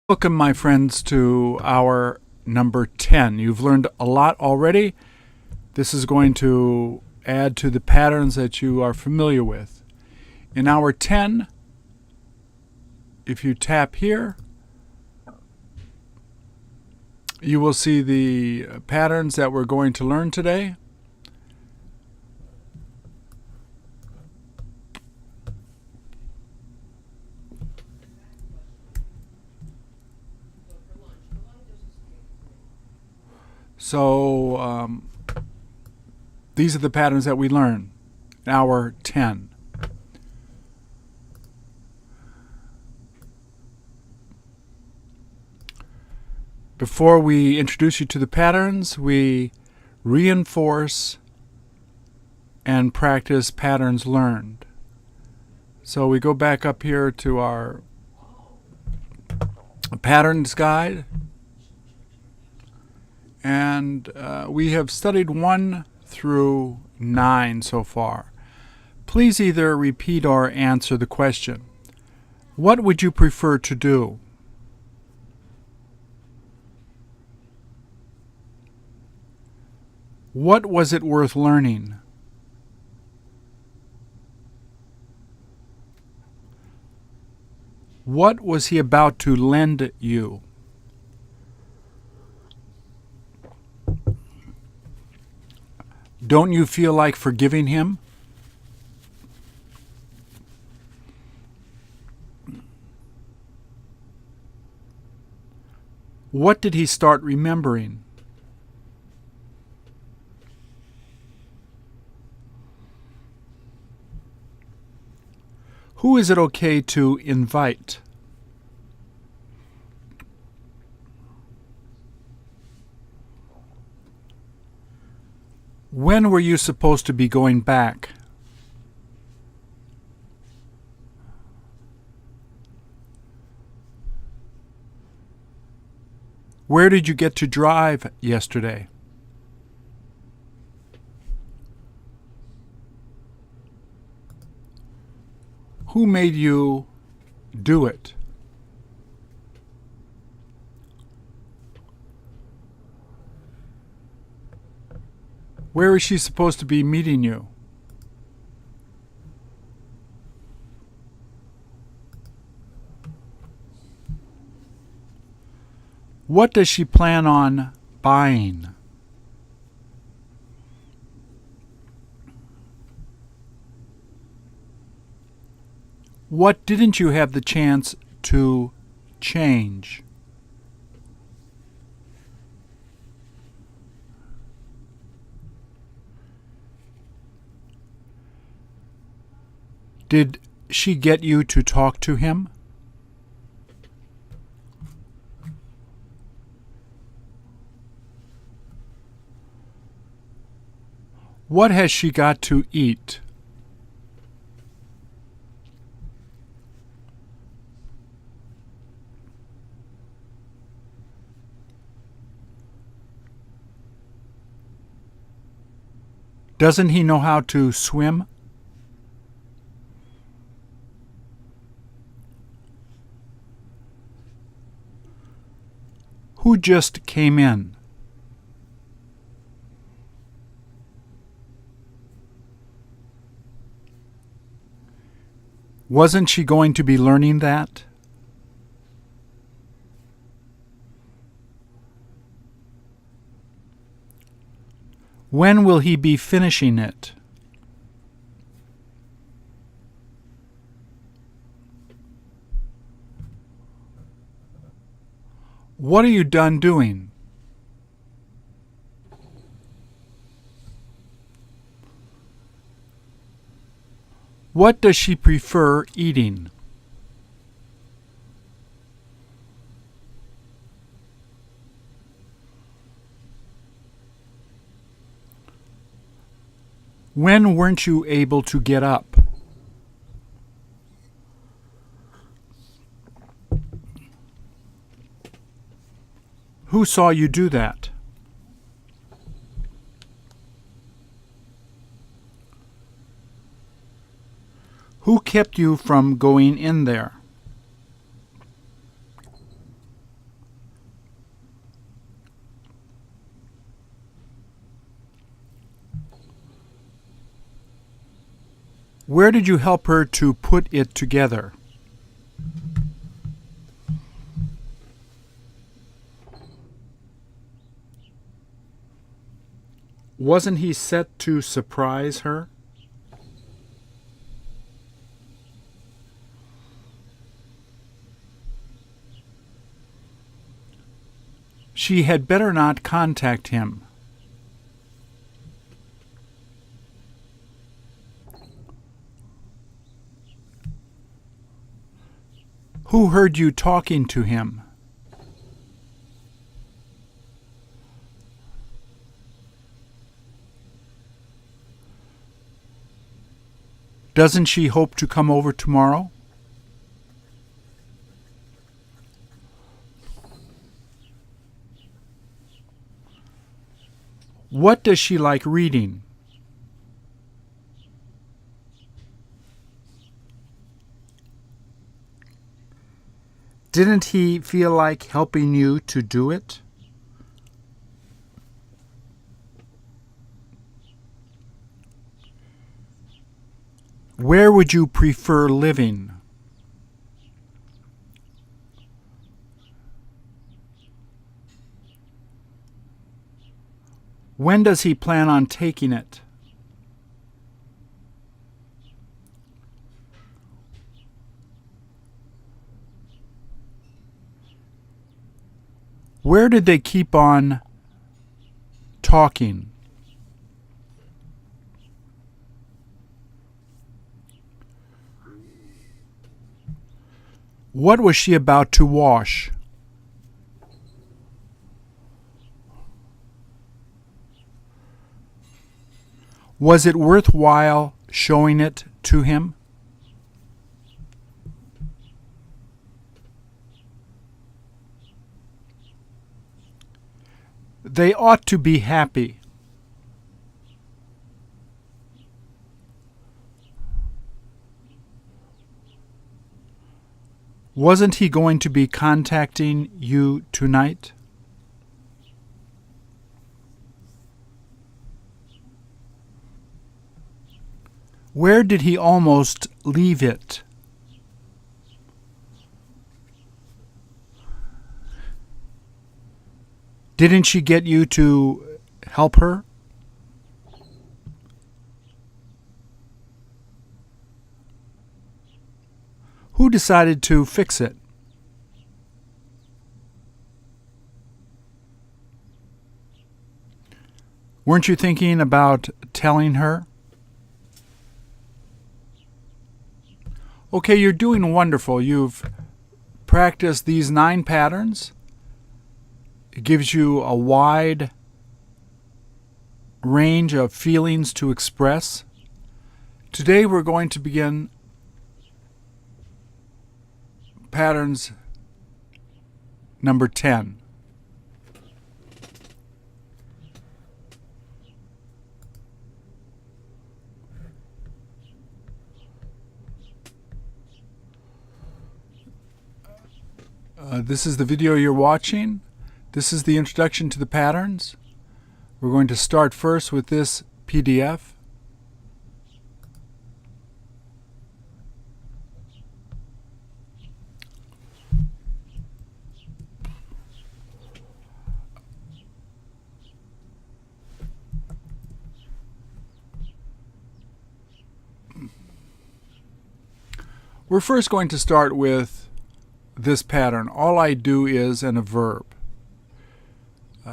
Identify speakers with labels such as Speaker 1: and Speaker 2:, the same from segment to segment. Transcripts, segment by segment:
Speaker 1: Welcome, my friends, to hour number 10. You've learned a lot already. This is going to add to the patterns that you are familiar with. In hour 10, if you tap here, you will see the patterns that we're going to learn today. So these are the patterns that we learn in hour 10. Before we introduce you to the patterns, we reinforce and practice patterns learned. So we go back up here to our patterns guide, and we have studied 1 through 9 so far. Please either repeat or answer the question. What would you prefer to do? What was it worth learning? What was he about to lend you? Don't you feel like forgiving him? What did he start remembering? Who is it okay to invite? When were you supposed to be going back? Where did you get to drive yesterday? Who made you do it? Where is she supposed to be meeting you? What does she plan on buying? What didn't you have the chance to change? Did she get you to talk to him? What has she got to eat? Doesn't he know how to swim? Who just came in? Wasn't she going to be learning that? When will he be finishing it? What are you done doing? What does she prefer eating? When weren't you able to get up? Who saw you do that? Who kept you from going in there? Where did you help her to put it together? Wasn't he set to surprise her? She had better not contact him. Who heard you talking to him? Doesn't she hope to come over tomorrow? What does she like reading? Didn't he feel like helping you to do it? Where would you prefer living? When does he plan on taking it? Where did they keep on talking? What was she about to wash? Was it worthwhile showing it to him? They ought to be happy. Wasn't he going to be contacting you tonight? Where did he almost leave it? Didn't she get you to help her? Who decided to fix it? Weren't you thinking about telling her? Okay, you're doing wonderful. You've practiced these 9 patterns. It gives you a wide range of feelings to express. Today we're going to begin patterns number 10. This is the video you're watching. This is the introduction to the patterns. We're going to start first with this PDF. We're first going to start with this pattern. All I do is, and a verb.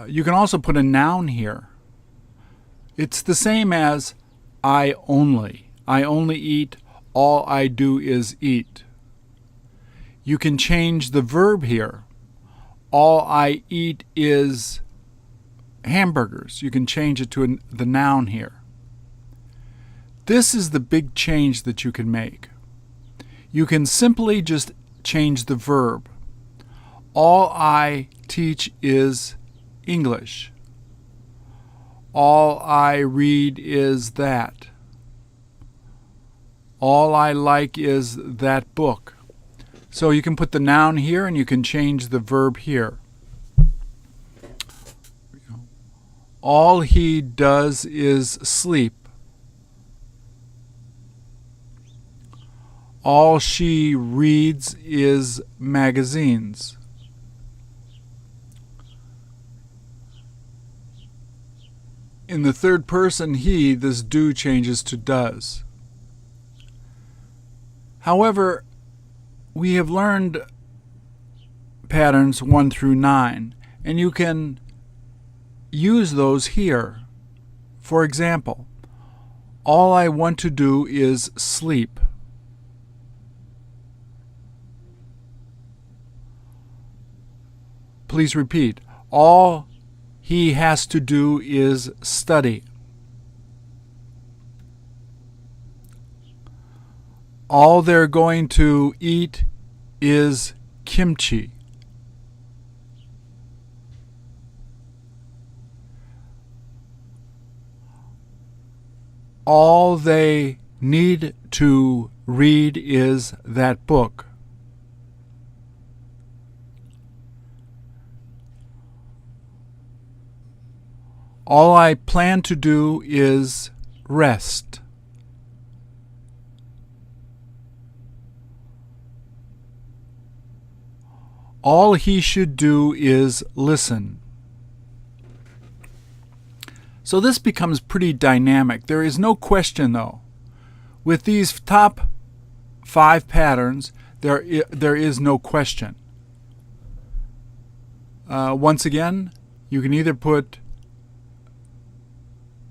Speaker 1: You can also put a noun here. It's the same as I only. I only eat. All I do is eat. You can change the verb here. All I eat is hamburgers. You can change it to the noun here. This is the big change that you can make. You can simply just change the verb. All I teach is English. All I read is that. All I like is that book. So you can put the noun here and you can change the verb here. All he does is sleep. All she reads is magazines. In the third person he, this do changes to does. However, we have learned patterns 1 through 9, and you can use those here. For example, all I want to do is sleep. Please repeat. All he has to do is study. All they're going to eat is kimchi. All they need to read is that book. All I plan to do is rest. All he should do is listen. So this becomes pretty dynamic. There is no question, though. With these top 5 patterns, there is no question. Once again, you can either put,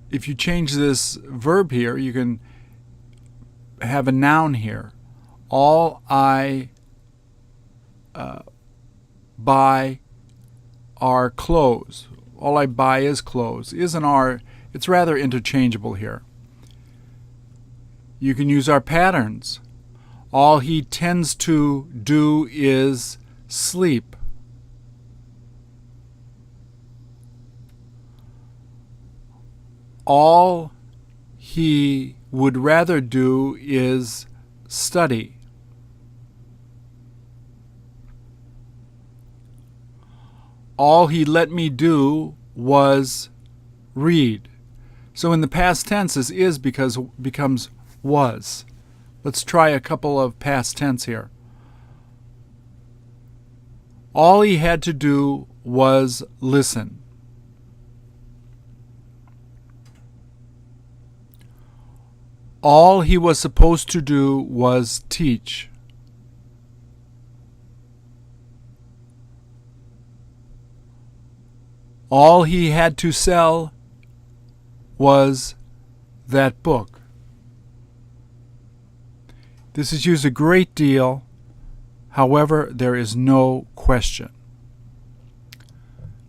Speaker 1: if you change this verb here, you can have a noun here. All I buy are clothes. All I buy is clothes. It's rather interchangeable here. You can use our patterns. All he tends to do is sleep. All he would rather do is study. All he let me do was read. So in the past tense, this is becomes was. Let's try a couple of past tense here. All he had to do was listen. All he was supposed to do was teach. All he had to sell was that book. This is used a great deal. However, there is no question.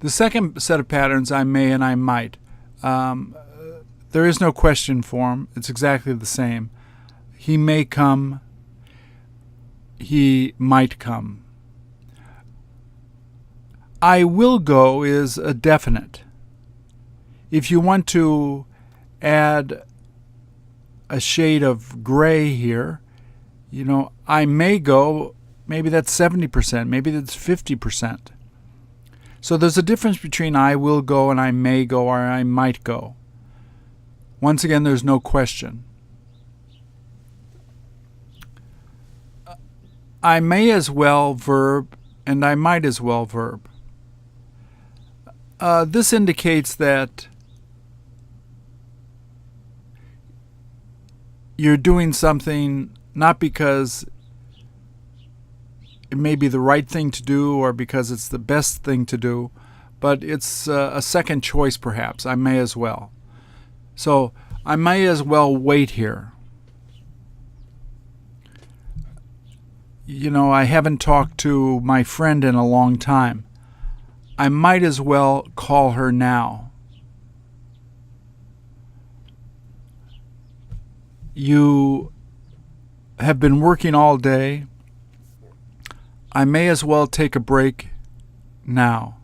Speaker 1: The second set of patterns, I may and I might. There is no question form. It's exactly the same. He may come. He might come. I will go is a definite. If you want to add a shade of gray here, I may go, maybe that's 70%, maybe that's 50%. So there's a difference between I will go and I may go or I might go. Once again, there's no question. I may as well verb and I might as well verb. This indicates that you're doing something not because it may be the right thing to do or because it's the best thing to do, but it's a second choice perhaps. I may as well. So I may as well wait here. I haven't talked to my friend in a long time. I might as well call her now. You have been working all day. I may as well take a break now.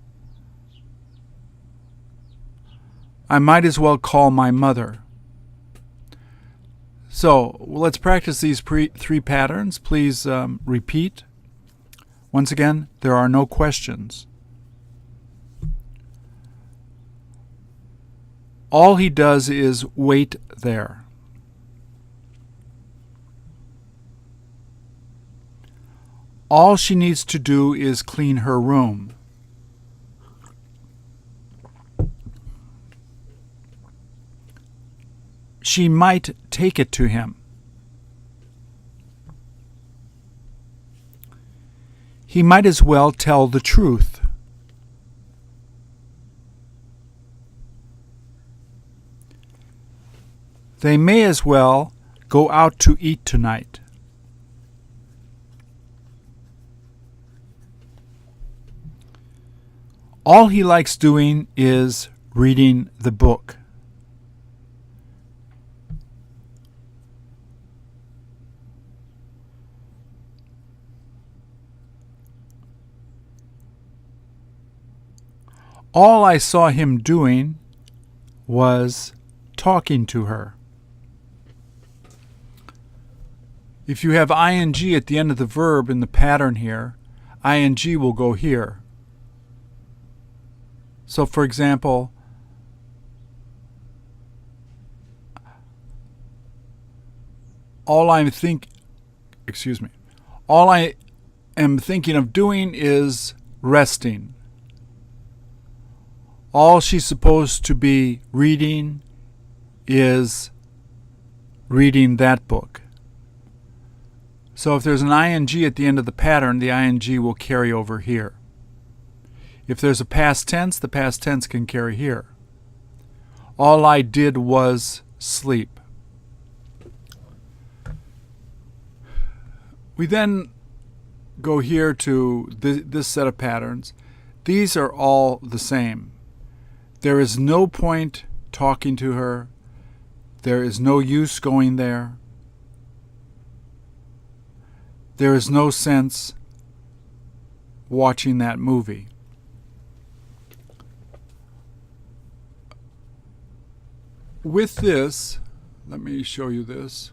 Speaker 1: I might as well call my mother. So let's practice these 3 patterns. Please repeat. Once again, there are no questions. All he does is wait there. All she needs to do is clean her room. She might take it to him. He might as well tell the truth. They may as well go out to eat tonight. All he likes doing is reading the book. All I saw him doing was talking to her. If you have ing at the end of the verb in the pattern here, ing will go here. So, for example, all I am thinking of doing is resting. All she's supposed to be reading is reading that book. So if there's an ing at the end of the pattern, the ing will carry over here. If there's a past tense, the past tense can carry here. All I did was sleep. We then go here to this set of patterns. These are all the same. There is no point talking to her. There is no use going there. There is no sense watching that movie. With this, let me show you this.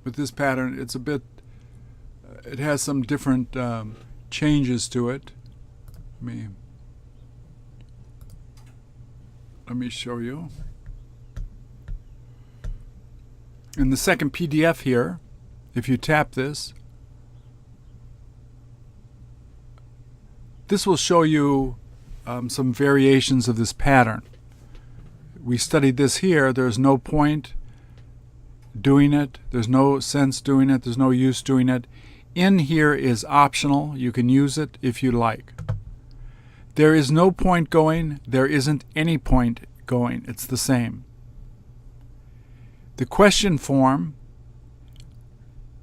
Speaker 1: With this pattern, it has some different changes to it. Let me show you. In the second PDF here, if you tap this, this will show you some variations of this pattern. We studied this here. There's no point doing it. There's no sense doing it. There's no use doing it. In here is optional. You can use it if you like. There is no point going. There isn't any point going. It's the same. The question form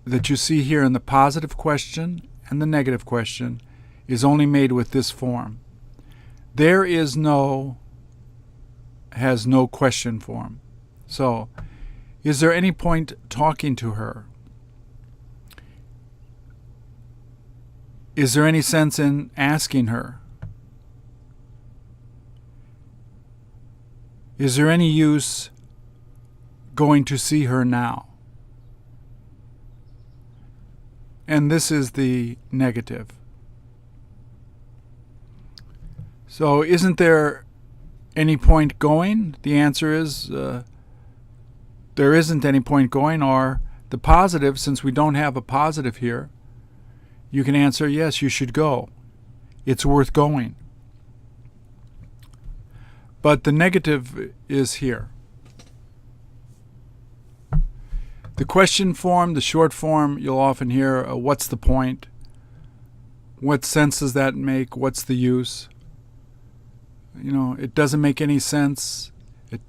Speaker 1: that you see here in the positive question and the negative question is only made with this form. There is has no question form. So, is there any point talking to her? Is there any sense in asking her? Is there any use going to see her now? And this is the negative. So isn't there any point going? The answer is there isn't any point going. Or the positive, since we don't have a positive here, you can answer yes, you should go. It's worth going. But the negative is here. The question form, the short form, you'll often hear, what's the point? What sense does that make? What's the use? It doesn't make any sense. It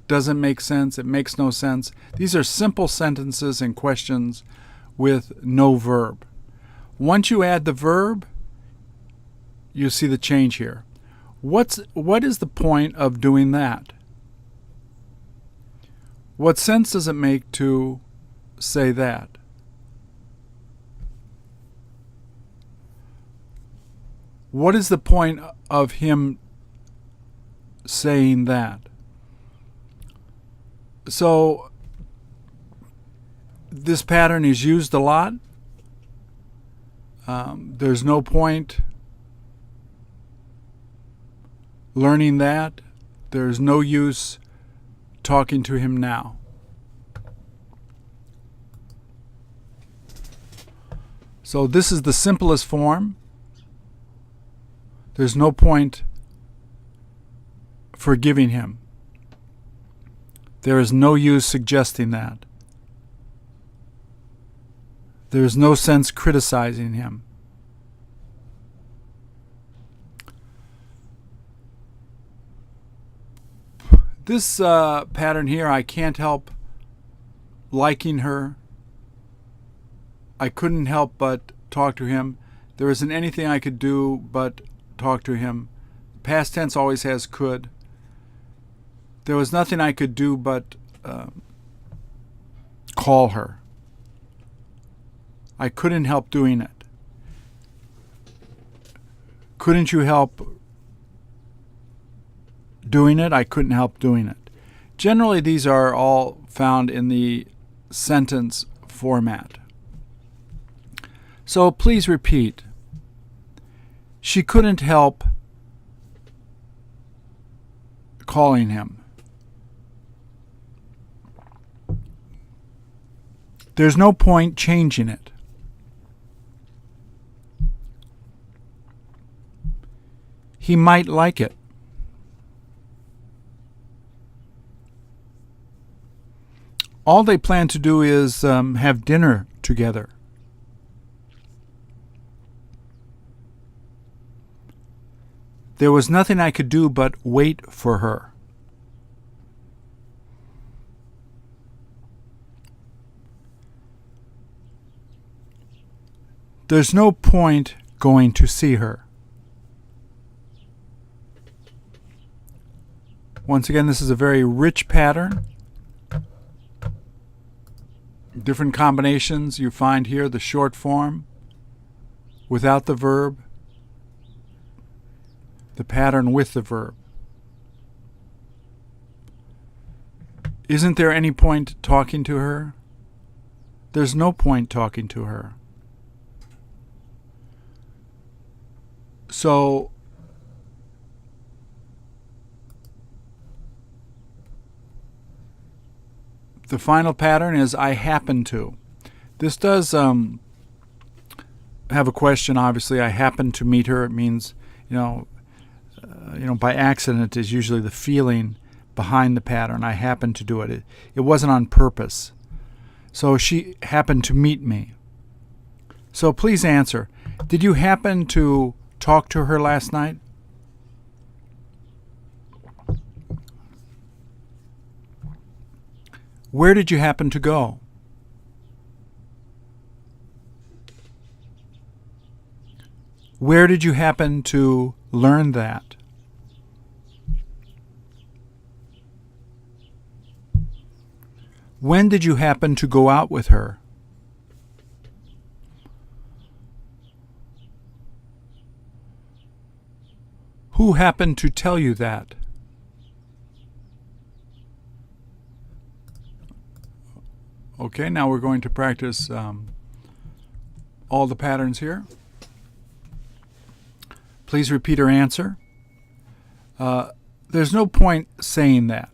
Speaker 1: doesn't make sense. It makes no sense. These are simple sentences and questions with no verb. Once you add the verb, you see the change here. What is the point of doing that? What sense does it make to say that? What is the point of him saying that? So this pattern is used a lot. There's no point learning that. There's no use talking to him now. So this is the simplest form. There's no point forgiving him. There is no use suggesting that. There is no sense criticizing him. This pattern here, I can't help liking her. I couldn't help but talk to him. There isn't anything I could do but talk to him. Past tense always has could. There was nothing I could do but call her. I couldn't help doing it. Couldn't you help doing it? I couldn't help doing it. Generally, these are all found in the sentence format. So please repeat. She couldn't help calling him. There's no point changing it. He might like it. All they plan to do is have dinner together. There was nothing I could do but wait for her. There's no point going to see her. Once again, this is a very rich pattern. Different combinations you find here, the short form without the verb, the pattern with the verb. Isn't there any point talking to her? There's no point talking to her. So the final pattern is I happen to. This does have a question, obviously. I happen to meet her. It means, by accident is usually the feeling behind the pattern. I happened to do it. It wasn't on purpose. So she happened to meet me. So please answer. Did you happen to talk to her last night? Where did you happen to go? Where did you happen to learn that? When did you happen to go out with her? Who happened to tell you that? Okay, now we're going to practice all the patterns here. Please repeat or answer. There's no point saying that.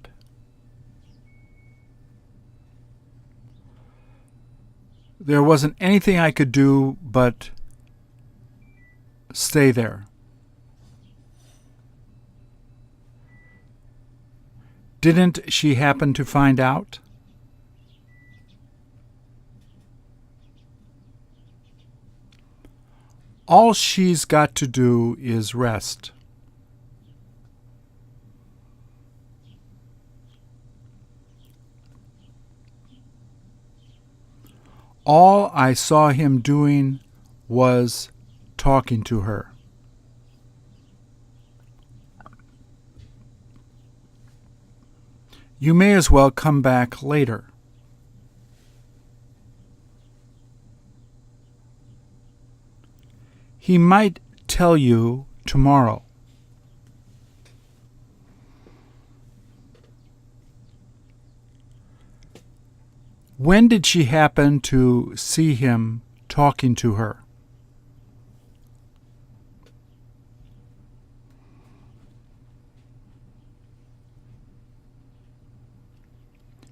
Speaker 1: There wasn't anything I could do but stay there. Didn't she happen to find out? All she's got to do is rest. All I saw him doing was talking to her. You may as well come back later. He might tell you tomorrow. When did she happen to see him talking to her?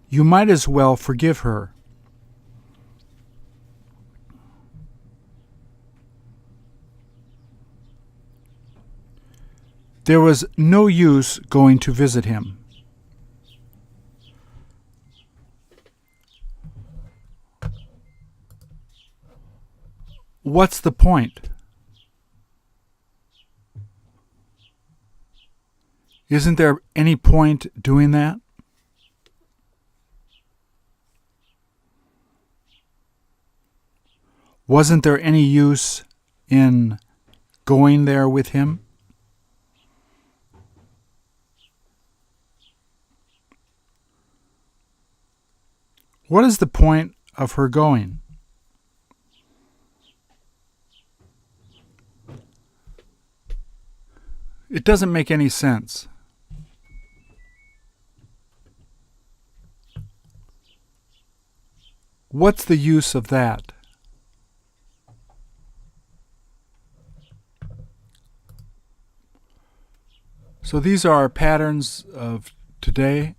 Speaker 1: You might as well forgive her. There was no use going to visit him. What's the point? Isn't there any point doing that? Wasn't there any use in going there with him? What is the point of her going? It doesn't make any sense. What's the use of that? So these are our patterns of today.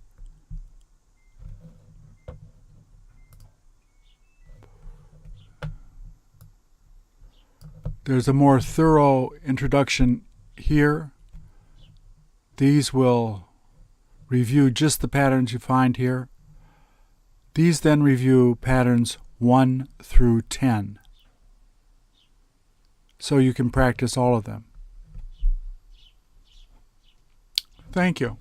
Speaker 1: There's a more thorough introduction here. These will review just the patterns you find here. These then review patterns 1 through 10. So you can practice all of them. Thank you.